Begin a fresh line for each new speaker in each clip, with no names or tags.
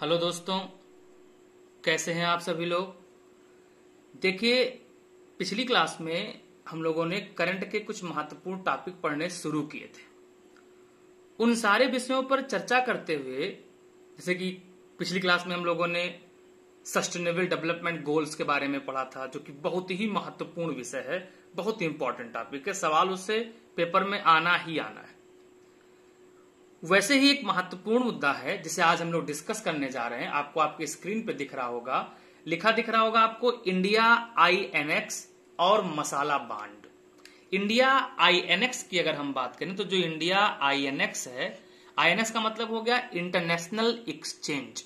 Hello दोस्तों, कैसे हैं आप सभी लोग। देखिए, पिछली क्लास में हम लोगों ने करंट के कुछ महत्वपूर्ण टॉपिक पढ़ने शुरू किए थे। उन सारे विषयों पर चर्चा करते हुए, जैसे कि पिछली क्लास में हम लोगों ने सस्टेनेबल डेवलपमेंट गोल्स के बारे में पढ़ा था, जो कि बहुत ही महत्वपूर्ण विषय है, बहुत ही इंपॉर्टेंट टॉपिक है, सवाल उससे पेपर में आना ही आना है। वैसे ही एक महत्वपूर्ण मुद्दा है जिसे आज हम लोग डिस्कस करने जा रहे हैं। आपको आपके स्क्रीन पे दिख रहा होगा, लिखा दिख रहा होगा आपको, इंडिया INX और मसाला बांड। इंडिया INX की अगर हम बात करें तो जो इंडिया INX है, INX का मतलब हो गया इंटरनेशनल एक्सचेंज।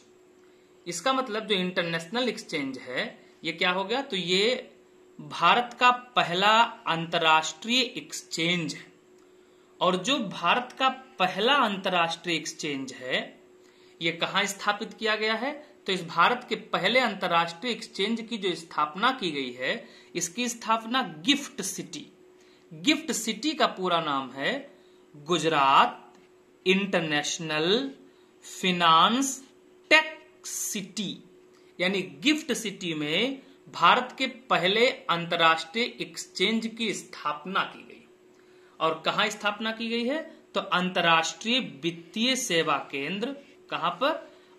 इसका मतलब जो इंटरनेशनल एक्सचेंज है ये क्या हो गया, तो ये भारत का पहला अंतर्राष्ट्रीय एक्सचेंज है। और जो भारत का पहला अंतर्राष्ट्रीय एक्सचेंज है ये कहां स्थापित किया गया है, तो इस भारत के पहले अंतर्राष्ट्रीय एक्सचेंज की जो स्थापना की गई है, इसकी स्थापना गिफ्ट सिटी का पूरा नाम है Gujarat international finance tech city, यानी गिफ्ट सिटी में भारत के पहले अंतर्राष्ट्रीय एक्सचेंज की स्थापना की गई। और कहां स्थापना की गई है, तो अंतर्राष्ट्रीय वित्तीय सेवा केंद्र, कहां पर,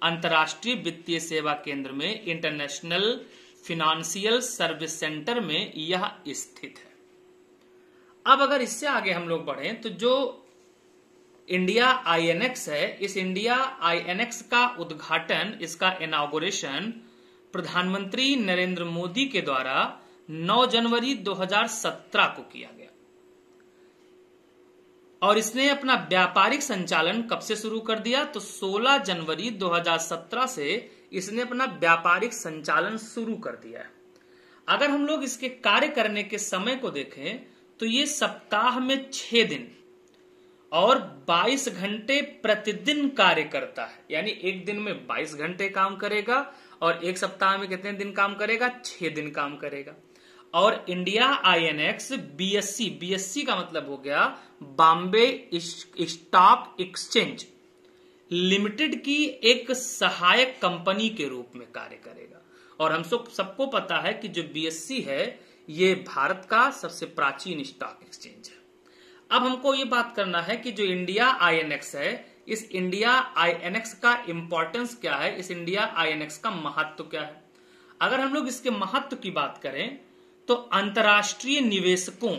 अंतर्राष्ट्रीय वित्तीय सेवा केंद्र में, इंटरनेशनल फिनेंशियल सर्विस सेंटर में यह स्थित है। अब अगर इससे आगे हम लोग बढ़ें तो जो इंडिया INX है, इस इंडिया INX का उद्घाटन, इसका इनॉग्रेशन प्रधानमंत्री नरेंद्र मोदी के द्वारा 9 जनवरी 2017 को किया गया। और इसने अपना व्यापारिक संचालन कब से शुरू कर दिया, तो 16 जनवरी 2017 से इसने अपना व्यापारिक संचालन शुरू कर दिया है। अगर हम लोग इसके कार्य करने के समय को देखें तो ये सप्ताह में 6 दिन और 22 घंटे प्रतिदिन कार्य करता है। यानी एक दिन में 22 घंटे काम करेगा और एक सप्ताह में कितने दिन काम करेगा, 6 दिन काम करेगा। और इंडिया INX BSE का मतलब हो गया बॉम्बे स्टॉक एक्सचेंज लिमिटेड की एक सहायक कंपनी के रूप में कार्य करेगा। और हम सबको पता है कि जो BSE है ये भारत का सबसे प्राचीन स्टॉक एक्सचेंज है। अब हमको ये बात करना है कि जो इंडिया INX है, इस इंडिया INX का इंपॉर्टेंस क्या है, इस इंडिया INX का महत्व क्या है। अगर हम लोग इसके महत्व की बात करें तो अंतर्राष्ट्रीय निवेशकों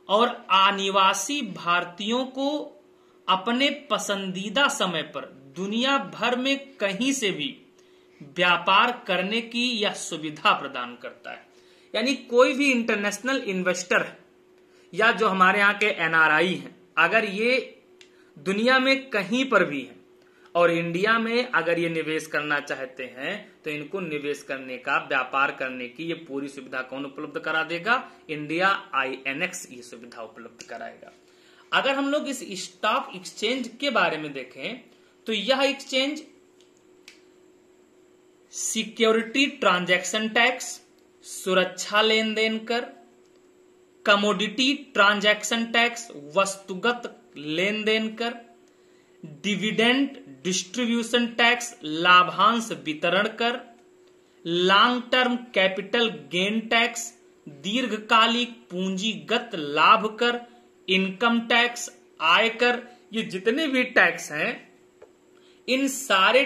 और अनिवासी भारतीयों को अपने पसंदीदा समय पर दुनिया भर में कहीं से भी व्यापार करने की यह सुविधा प्रदान करता है। यानी कोई भी इंटरनेशनल इन्वेस्टर है या जो हमारे यहाँ के NRI हैं, अगर ये दुनिया में कहीं पर भी है और इंडिया में अगर ये निवेश करना चाहते हैं तो इनको निवेश करने का, व्यापार करने की ये पूरी सुविधा कौन उपलब्ध करा देगा, इंडिया INX ये सुविधा उपलब्ध कराएगा। अगर हम लोग इस स्टॉक एक्सचेंज के बारे में देखें तो यह एक्सचेंज सिक्योरिटी ट्रांजैक्शन टैक्स, सुरक्षा लेन देन कर, कमोडिटी ट्रांजैक्शन टैक्स, वस्तुगत लेन देन कर, डिविडेंड डिस्ट्रीब्यूशन टैक्स, लाभांश वितरण कर, long term capital gain tax, दीर्घकालिक पूंजीगत लाभ कर, इनकम टैक्स, आयकर, ये जितने भी टैक्स हैं, इन सारे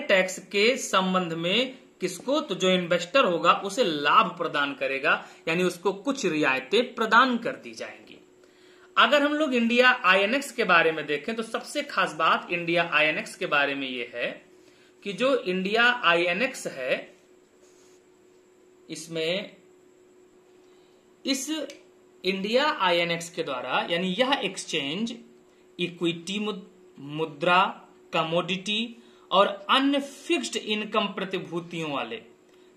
टैक्स के संबंध में किसको, तो जो इन्वेस्टर होगा उसे लाभ प्रदान करेगा, यानी उसको कुछ रियायतें प्रदान कर दी जाएंगी। अगर हम लोग इंडिया INX के बारे में देखें तो सबसे खास बात इंडिया INX के बारे में यह है कि जो इंडिया INX है, इसमें इस इंडिया INX के द्वारा, यानी यह एक्सचेंज इक्विटी मुद्रा, कमोडिटी और अन्य फिक्स्ड इनकम प्रतिभूतियों वाले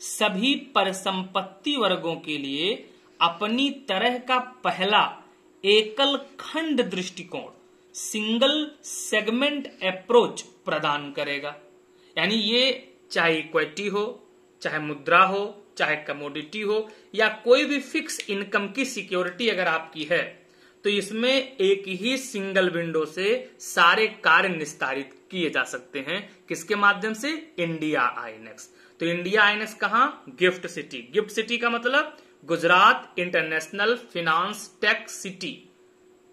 सभी परिसंपत्ति वर्गों के लिए अपनी तरह का पहला एकल खंड दृष्टिकोण, सिंगल सेगमेंट अप्रोच प्रदान करेगा। यानी ये चाहे इक्विटी हो, चाहे मुद्रा हो, चाहे कमोडिटी हो, या कोई भी फिक्स इनकम की सिक्योरिटी अगर आपकी है तो इसमें एक ही सिंगल विंडो से सारे कार्य निस्तारित किए जा सकते हैं। किसके माध्यम से? इंडिया आईनेक्स। तो इंडिया आईनेक्स कहां? Gift city. गिफ्ट सिटी का मतलब Gujarat international finance tech city.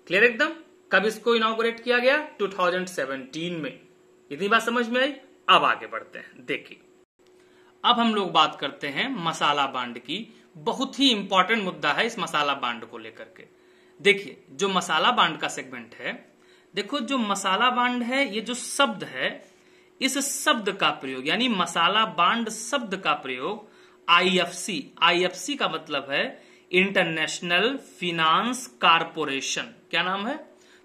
Clear एकदम? कब इसको इनॉग्रेट किया गया? 2017 में। इतनी बात समझ में आई? अब आगे बढ़ते हैं। देखिए, अब हम लोग बात करते हैं मसाला बांड की। बहुत ही इंपॉर्टेंट मुद्दा है इस मसाला बांड को लेकर के। देखिए, जो मसाला बांड का सेगमेंट है, देखो जो मसाला बांड है, ये जो शब्द है, इस शब्द का प्रयोग यानी मसाला बांड शब्द का प्रयोग आईएफसी का मतलब है इंटरनेशनल फिनांस कारपोरेशन। क्या नाम है?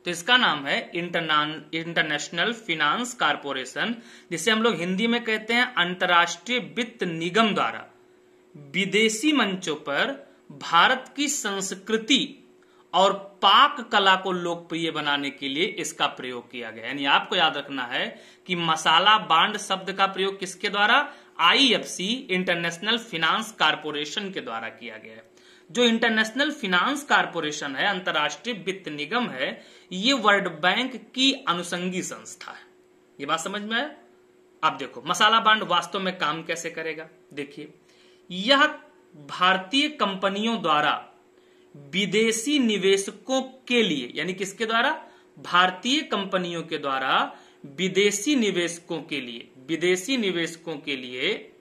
तो इसका नाम है इंटरनेशनल फिनांस कारपोरेशन, जिसे हम लोग हिंदी में कहते हैं अंतर्राष्ट्रीय वित्त निगम द्वारा विदेशी मंचों पर भारत की संस्कृति और पाक कला को लोकप्रिय बनाने के लिए इसका प्रयोग किया गया। यानी आपको याद रखना है कि मसाला बांड शब्द का प्रयोग किसके द्वारा? आईएफसी इंटरनेशनल फिनांस कारपोरेशन के द्वारा किया गया है। जो इंटरनेशनल फिनांस कारपोरेशन है, अंतर्राष्ट्रीय वित्त निगम है, ये वर्ल्ड बैंक की अनुषंगी संस्था है। ये बात समझ में आया? अब देखो मसाला बांड वास्तव में काम कैसे करेगा। देखिए, यह भारतीय कंपनियों द्वारा विदेशी निवेशकों के लिए, यानी किसके द्वारा? भारतीय कंपनियों के द्वारा विदेशी निवेशकों के लिए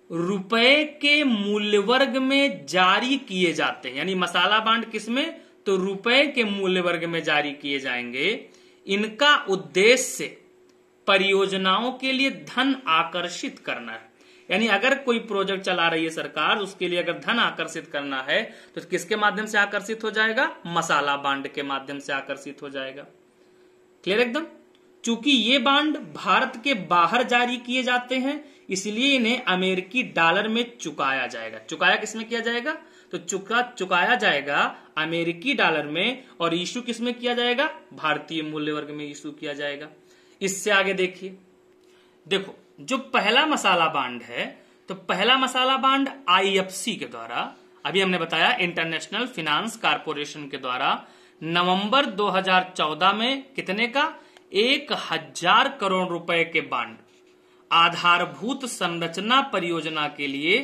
रुपए के मूल्य वर्ग में जारी किए जाते हैं। यानी मसाला बांड किसमें? तो रुपए के मूल्य वर्ग में जारी किए जाएंगे। इनका उद्देश्य परियोजनाओं के लिए धन आकर्षित करना है। यानी अगर कोई प्रोजेक्ट चला रही है सरकार, उसके लिए अगर धन आकर्षित करना है तो किसके माध्यम से आकर्षित हो जाएगा? मसाला बांड के माध्यम से आकर्षित हो जाएगा। क्लियर एकदम? चूंकि ये बांड भारत के बाहर जारी किए जाते हैं, इसलिए इन्हें अमेरिकी डॉलर में चुकाया जाएगा। चुकाया किसमें किया जाएगा? तो चुकाया जाएगा अमेरिकी डॉलर में, और इशू किसमें किया जाएगा? भारतीय मूल्य वर्ग में इशू किया जाएगा। इससे आगे देखिए, देखो जो पहला मसाला बांड है, तो पहला मसाला बांड आईएफसी के द्वारा, अभी हमने बताया इंटरनेशनल फिनांस कारपोरेशन के द्वारा, नवंबर 2014 में कितने का? 1000 करोड़ रुपए के बांड आधारभूत संरचना परियोजना के लिए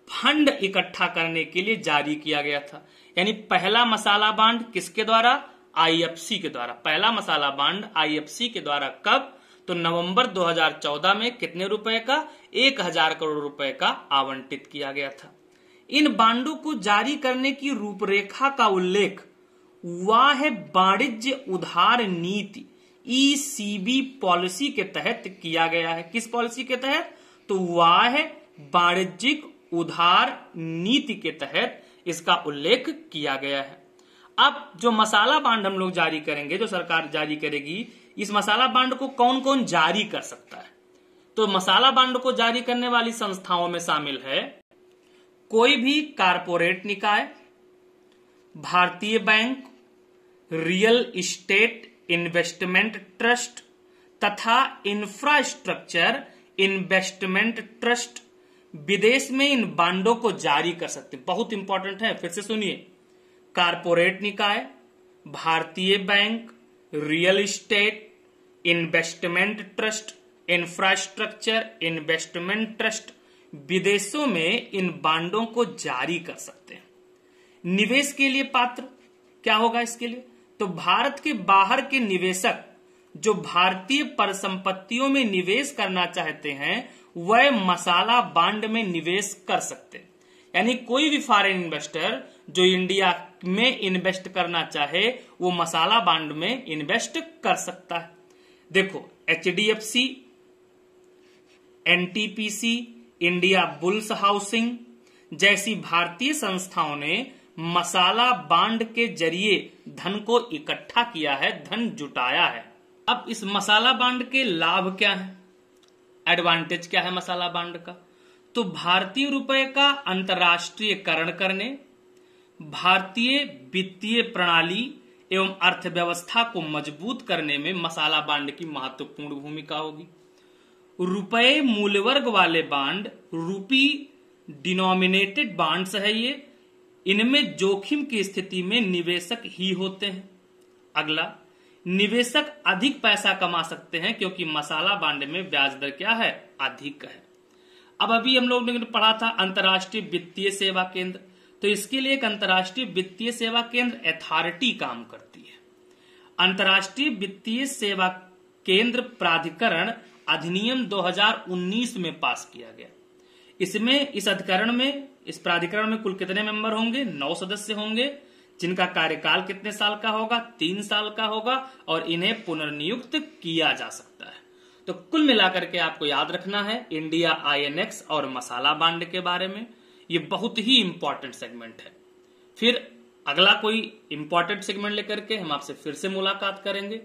फंड इकट्ठा करने के लिए जारी किया गया था। यानी पहला मसाला बांड किसके द्वारा? आईएफसी के द्वारा। पहला मसाला बांड आईएफसी के द्वारा कब? तो नवंबर 2014 में कितने रुपए का? 1000 करोड़ रुपए का आवंटित किया गया था। इन बांडों को जारी करने की रूपरेखा का उल्लेख वाह वाणिज्य उधार नीति ईसीबी पॉलिसी के तहत किया गया है। किस पॉलिसी के तहत? तो वाह वाणिज्यिक उधार नीति के तहत इसका उल्लेख किया गया है। अब जो मसाला बांड हम लोग जारी करेंगे, जो सरकार जारी करेगी, इस मसाला बांड को कौन कौन जारी कर सकता है? तो मसाला बांड को जारी करने वाली संस्थाओं में शामिल है कोई भी कारपोरेट निकाय, भारतीय bank, real estate investment trust तथा इंफ्रास्ट्रक्चर इन्वेस्टमेंट ट्रस्ट विदेश में इन बांडों को जारी कर सकते हैं। बहुत इंपॉर्टेंट है, फिर से सुनिए। कारपोरेट निकाय, भारतीय bank, real estate investment trust, infrastructure investment trust विदेशों में इन बांडों को जारी कर सकते हैं। निवेश के लिए पात्र क्या होगा इसके लिए? तो भारत के बाहर के निवेशक जो भारतीय परिसंपत्तियों में निवेश करना चाहते हैं, वह मसाला बांड में निवेश कर सकते हैं। यानी कोई भी फॉरेन इन्वेस्टर जो इंडिया में इन्वेस्ट करना चाहे, वो मसाला बांड में इन्वेस्ट कर सकता है। देखो, HDFC, NTPC, India bulls housing जैसी भारतीय संस्थाओं ने मसाला बांड के जरिए धन को इकट्ठा किया है, धन जुटाया है। अब इस मसाला बांड के लाभ क्या है? एडवांटेज क्या है मसाला बांड का? तो भारतीय रुपए का अंतर्राष्ट्रीयकरण करने, भारतीय वित्तीय प्रणाली एवं अर्थव्यवस्था को मजबूत करने में मसाला बांड की महत्वपूर्ण भूमिका होगी। रुपए मूल्यवर्ग वाले बांड, रूपी डिनोमिनेटेड बांड्स है ये, इनमें जोखिम की स्थिति में निवेशक ही होते हैं। अगला, निवेशक अधिक पैसा कमा सकते हैं क्योंकि मसाला बॉन्ड में ब्याज दर क्या है, अधिक है। अब अभी हम लोग ने पढ़ा था अंतर्राष्ट्रीय वित्तीय सेवा केंद्र, तो इसके लिए एक अंतर्राष्ट्रीय वित्तीय सेवा केंद्र अथॉरिटी काम करती है। अंतर्राष्ट्रीय वित्तीय सेवा केंद्र प्राधिकरण अधिनियम 2019 में पास किया गया। इसमें इस प्राधिकरण में कुल कितने मेंबर होंगे, 9 सदस्य होंगे, जिनका कार्यकाल कितने साल का होगा, 3 साल का होगा, और इन्हें पुनर्नियुक्त किया जा सकता है। तो कुल मिलाकर के आपको याद रखना है इंडिया आईएनएक्स और मसाला बॉन्ड के बारे में। ये बहुत ही इंपॉर्टेंट सेगमेंट है। फिर अगला कोई इंपॉर्टेंट सेगमेंट लेकर के हम आपसे फिर से मुलाकात करेंगे।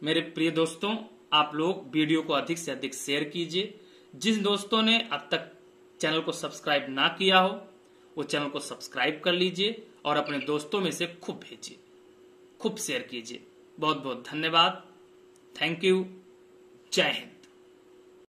मेरे प्रिय दोस्तों, आप लोग वीडियो को अधिक से अधिक शेयर कीजिए। जिन दोस्तों ने अब तक चैनल को सब्सक्राइब ना किया हो वो चैनल को सब्सक्राइब कर लीजिए और अपने दोस्तों में से खूब भेजिए, खूब शेयर कीजिए। बहुत बहुत धन्यवाद। Thank you. जय हिंद।